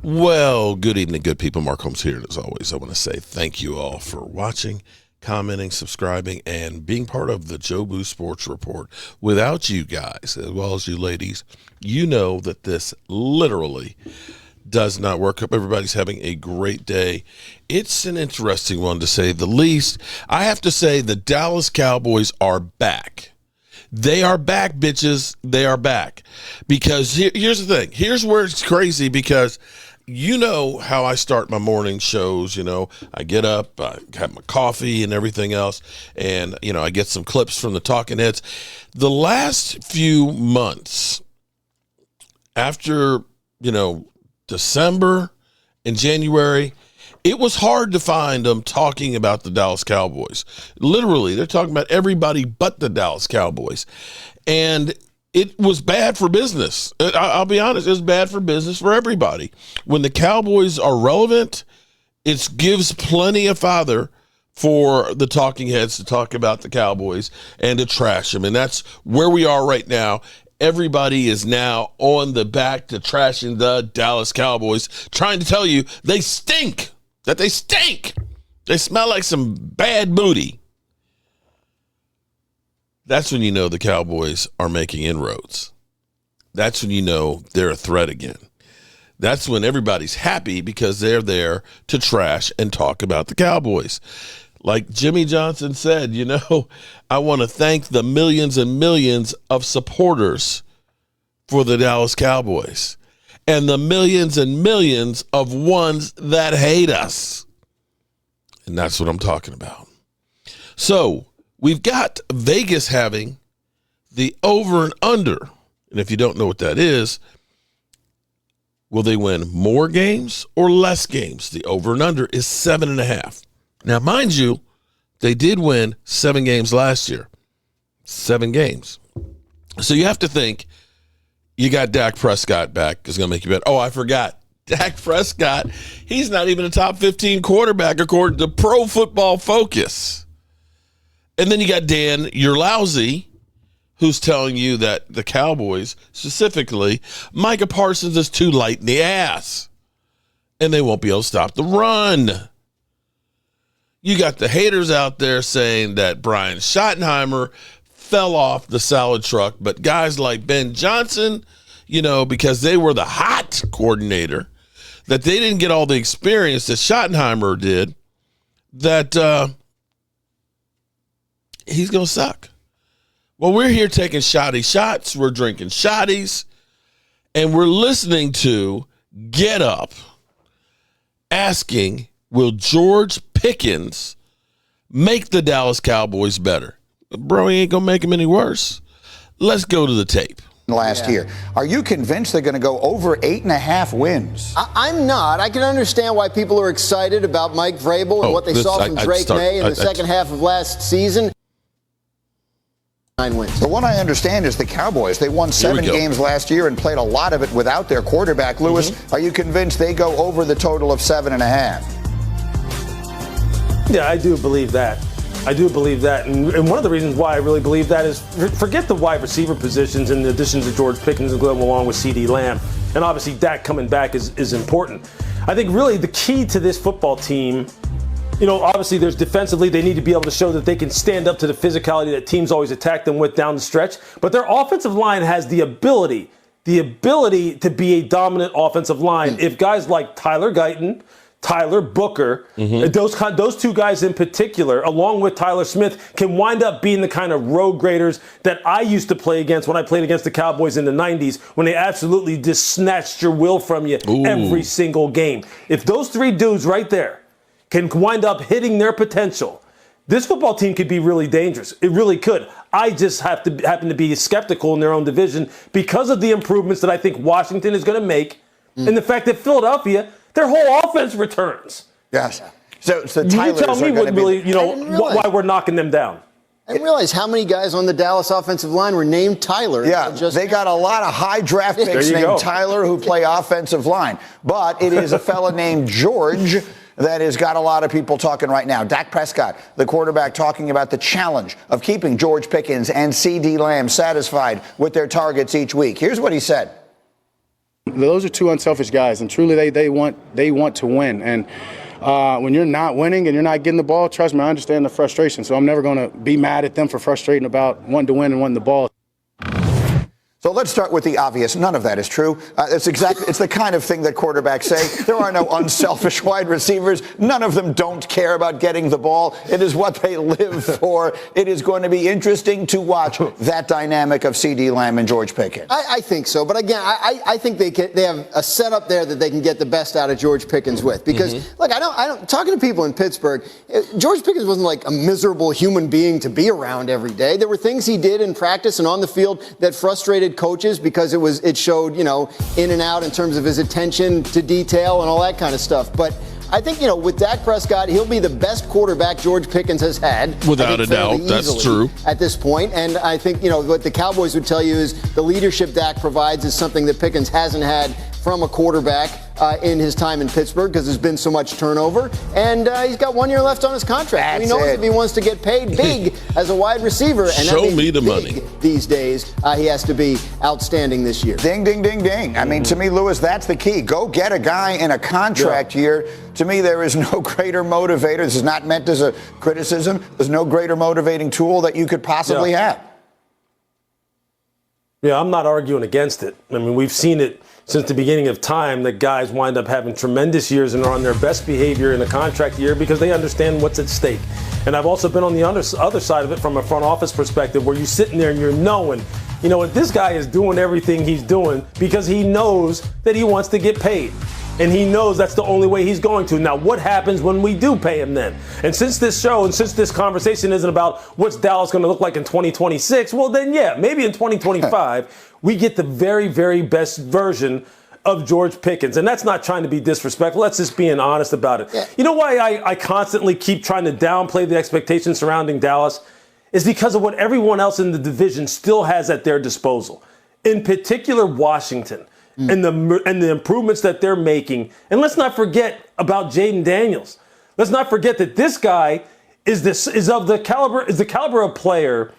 Well, good evening, good people. Mark Holmes here. And as always, I want to say thank you all for watching, commenting, subscribing, and being part of the Jobu Sports Report. Without you guys, as well as you ladies, you know that this literally does not work. Hope everybody's having a great day. It's an interesting one, to say the least. I have to say the Dallas Cowboys are back. They are back, bitches. They are back. Because here's the thing. Here's where it's crazy, because you know how I start my morning shows. You know, I get up, I have my coffee and everything else, and, you know, I get some clips from the talking heads. The last few months after, you know, December and January, it was hard to find them talking about the Dallas Cowboys. Literally, they're talking about everybody but the Dallas Cowboys. And it was bad for business. I'll be honest, it was bad for business for everybody. When the Cowboys are relevant, it gives plenty of fodder for the talking heads to talk about the Cowboys and to trash them. And that's where we are right now. Everybody is now on the back to trashing the Dallas Cowboys, trying to tell you they stink, that they stink. They smell like some bad booty. That's when you know the Cowboys are making inroads. That's when you know they're a threat again. That's when everybody's happy, because they're there to trash and talk about the Cowboys. Like Jimmy Johnson said, you know, I want to thank the millions and millions of supporters for the Dallas Cowboys and the millions and millions of ones that hate us. And that's what I'm talking about. So we've got Vegas having the over and under. And if you don't know what that is, will they win more games or less games? The over and under is 7.5. Now, mind you, they did win 7 games last year. 7 games. So you have to think you got Dak Prescott back. Is going to make you bet. Oh, I forgot. Dak Prescott, he's not even a top 15 quarterback according to Pro Football Focus. And then you got Dan, you're lousy, who's telling you that the Cowboys, specifically, Micah Parsons is too light in the ass. And they won't be able to stop the run. You got the haters out there saying that Brian Schottenheimer fell off the salad truck, but guys like Ben Johnson, you know, because they were the hot coordinator, that they didn't get all the experience that Schottenheimer did, that he's going to suck. Well, we're here taking shoddy shots, we're drinking shotties, and we're listening to Get Up asking, will George Pickens make the Dallas Cowboys better? Bro, he ain't going to make them any worse. Let's go to the tape. Last year. Are you convinced they're going to go over 8.5 wins? I'm not. I can understand why people are excited about Mike Vrabel and what they saw from Drake May in the second half of last season. 9 wins. But what I understand is the Cowboys, they won 7 games last year and played a lot of it without their quarterback. Lewis, are you convinced they go over the total of 7.5? Yeah, I do believe that. I do believe that. And one of the reasons why I really believe that is, forget the wide receiver positions in addition to George Pickens and going along with C.D. Lamb. And obviously Dak coming back is important. I think really the key to this football team, you know, obviously there's defensively, they need to be able to show that they can stand up to the physicality that teams always attack them with down the stretch. But their offensive line has the ability to be a dominant offensive line. If guys like Tyler Guyton, Tyler Booker, those two guys in particular, along with Tyler Smith, can wind up being the kind of road graders that I used to play against when I played against the Cowboys in the 90s, when they absolutely just snatched your will from you every single game. If those 3 dudes right there can wind up hitting their potential, this football team could be really dangerous. It really could. I just happen to be skeptical in their own division because of the improvements that I think Washington is going to make, and the fact that Philadelphia, their whole offense returns. Yes. So you tell me what really, why we're knocking them down. I didn't realize how many guys on the Dallas offensive line were named Tyler. Yeah, they got a lot of high draft picks named Tyler who play offensive line. But it is a fella named George that has got a lot of people talking right now. Dak Prescott, the quarterback, talking about the challenge of keeping George Pickens and C.D. Lamb satisfied with their targets each week. Here's what he said. Those are two unselfish guys, and truly they want to win. And when you're not winning and you're not getting the ball, trust me, I understand the frustration. So I'm never going to be mad at them for frustrating about wanting to win and wanting the ball. So let's start with the obvious. None of that is true. It's the kind of thing that quarterbacks say. There are no unselfish wide receivers. None of them don't care about getting the ball. It is what they live for. It is going to be interesting to watch that dynamic of C.D. Lamb and George Pickens. I think so. But again, I think they have a setup there that they can get the best out of George Pickens with. Because, look, I don't talking to people in Pittsburgh, George Pickens wasn't like a miserable human being to be around every day. There were things he did in practice and on the field that frustrated coaches because it showed, in and out in terms of his attention to detail and all that kind of stuff. But I think, with Dak Prescott, he'll be the best quarterback George Pickens has had. Without a doubt, that's true. At this point. And I think, what the Cowboys would tell you is the leadership Dak provides is something that Pickens hasn't had from a quarterback in his time in Pittsburgh because there's been so much turnover. And he's got 1 year left on his contract. He knows if he wants to get paid big as a wide receiver. And show me the money. These days, he has to be outstanding this year. Ding, ding, ding, ding. I mean, to me, Lewis, that's the key. Go get a guy in a contract year. To me, there is no greater motivator. This is not meant as a criticism. There's no greater motivating tool that you could possibly have. Yeah, I'm not arguing against it. I mean, we've seen it since the beginning of time that guys wind up having tremendous years and are on their best behavior in a contract year because they understand what's at stake. And I've also been on the other side of it from a front office perspective where you're sitting there and you're knowing, what this guy is doing everything he's doing because he knows that he wants to get paid. And he knows that's the only way he's going to. Now, what happens when we do pay him then? And since this show and since this conversation isn't about what's Dallas going to look like in 2026, well, then, yeah, maybe in 2025, we get the very, very best version of George Pickens. And that's not trying to be disrespectful. That's just being honest about it. Yeah. You know why I constantly keep trying to downplay the expectations surrounding Dallas? Is because of what everyone else in the division still has at their disposal. In particular, Washington. And the improvements that they're making. And let's not forget about Jaden Daniels. Let's not forget that this guy is the caliber of player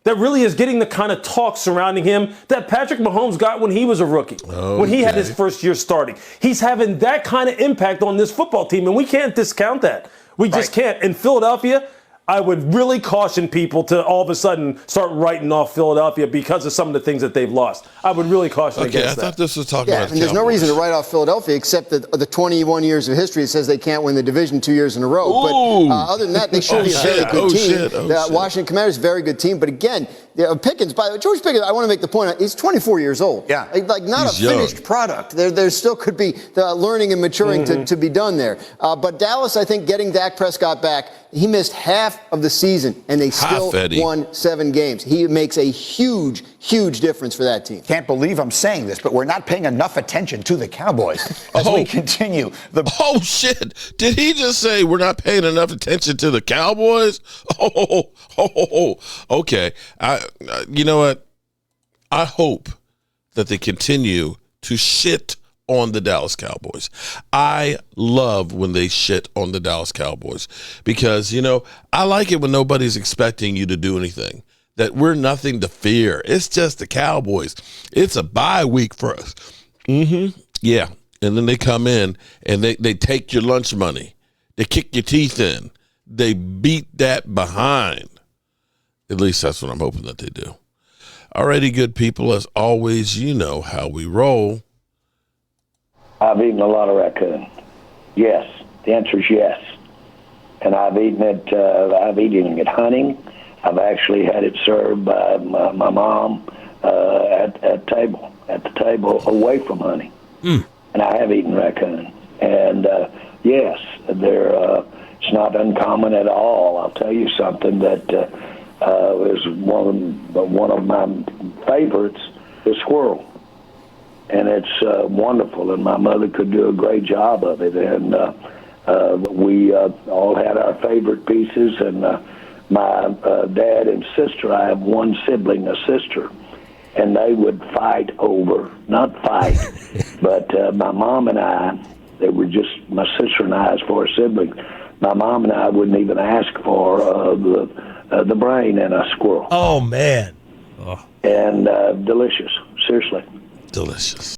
that really is getting the kind of talk surrounding him that Patrick Mahomes got when he was a rookie, when he had his first year starting. He's having that kind of impact on this football team, and we can't discount that. We just can't. In Philadelphia, I would really caution people to all of a sudden start writing off Philadelphia because of some of the things that they've lost. I would really caution against that. I thought this was talking about the and there's no reason to write off Philadelphia except the 21 years of history that says they can't win the division 2 years in a row. Ooh. But other than that, they should be a very good team. The Washington Commanders, very good team. But again, Pickens, by the way, George Pickens, I want to make the point, he's 24 years old. Yeah. Like not he's a finished product. There still could be learning and maturing to be done there. But Dallas, I think, getting Dak Prescott back, he missed half of the season, and they still won 7 games. He makes a huge, huge difference for that team. Can't believe I'm saying this, but we're not paying enough attention to the Cowboys as we continue. Oh, shit. Did he just say we're not paying enough attention to the Cowboys? Okay. You know what? I hope that they continue to shit on the Dallas Cowboys. I love when they shit on the Dallas Cowboys because, I like it when nobody's expecting you to do anything, that we're nothing to fear. It's just the Cowboys. It's a bye week for us. Yeah. And then they come in and they take your lunch money. They kick your teeth in. They beat that behind. At least that's what I'm hoping that they do. Alrighty, good people. As always, you know how we roll. I've eaten a lot of raccoon. Yes. The answer is yes. And I've eaten it hunting. I've actually had it served by my mom at the table away from hunting. And I have eaten raccoon. And yes, it's not uncommon at all. I'll tell you something that is one of my favorites is squirrel. And it's wonderful, and my mother could do a great job of it. And we all had our favorite pieces, and my dad and sister, I have one sibling, a sister, and they would fight over, not fight, but my mom and I, they were just, my sister and I as far as siblings, my mom and I wouldn't even ask for the brain in a squirrel. Oh, man. Oh. And delicious, seriously. Delicious.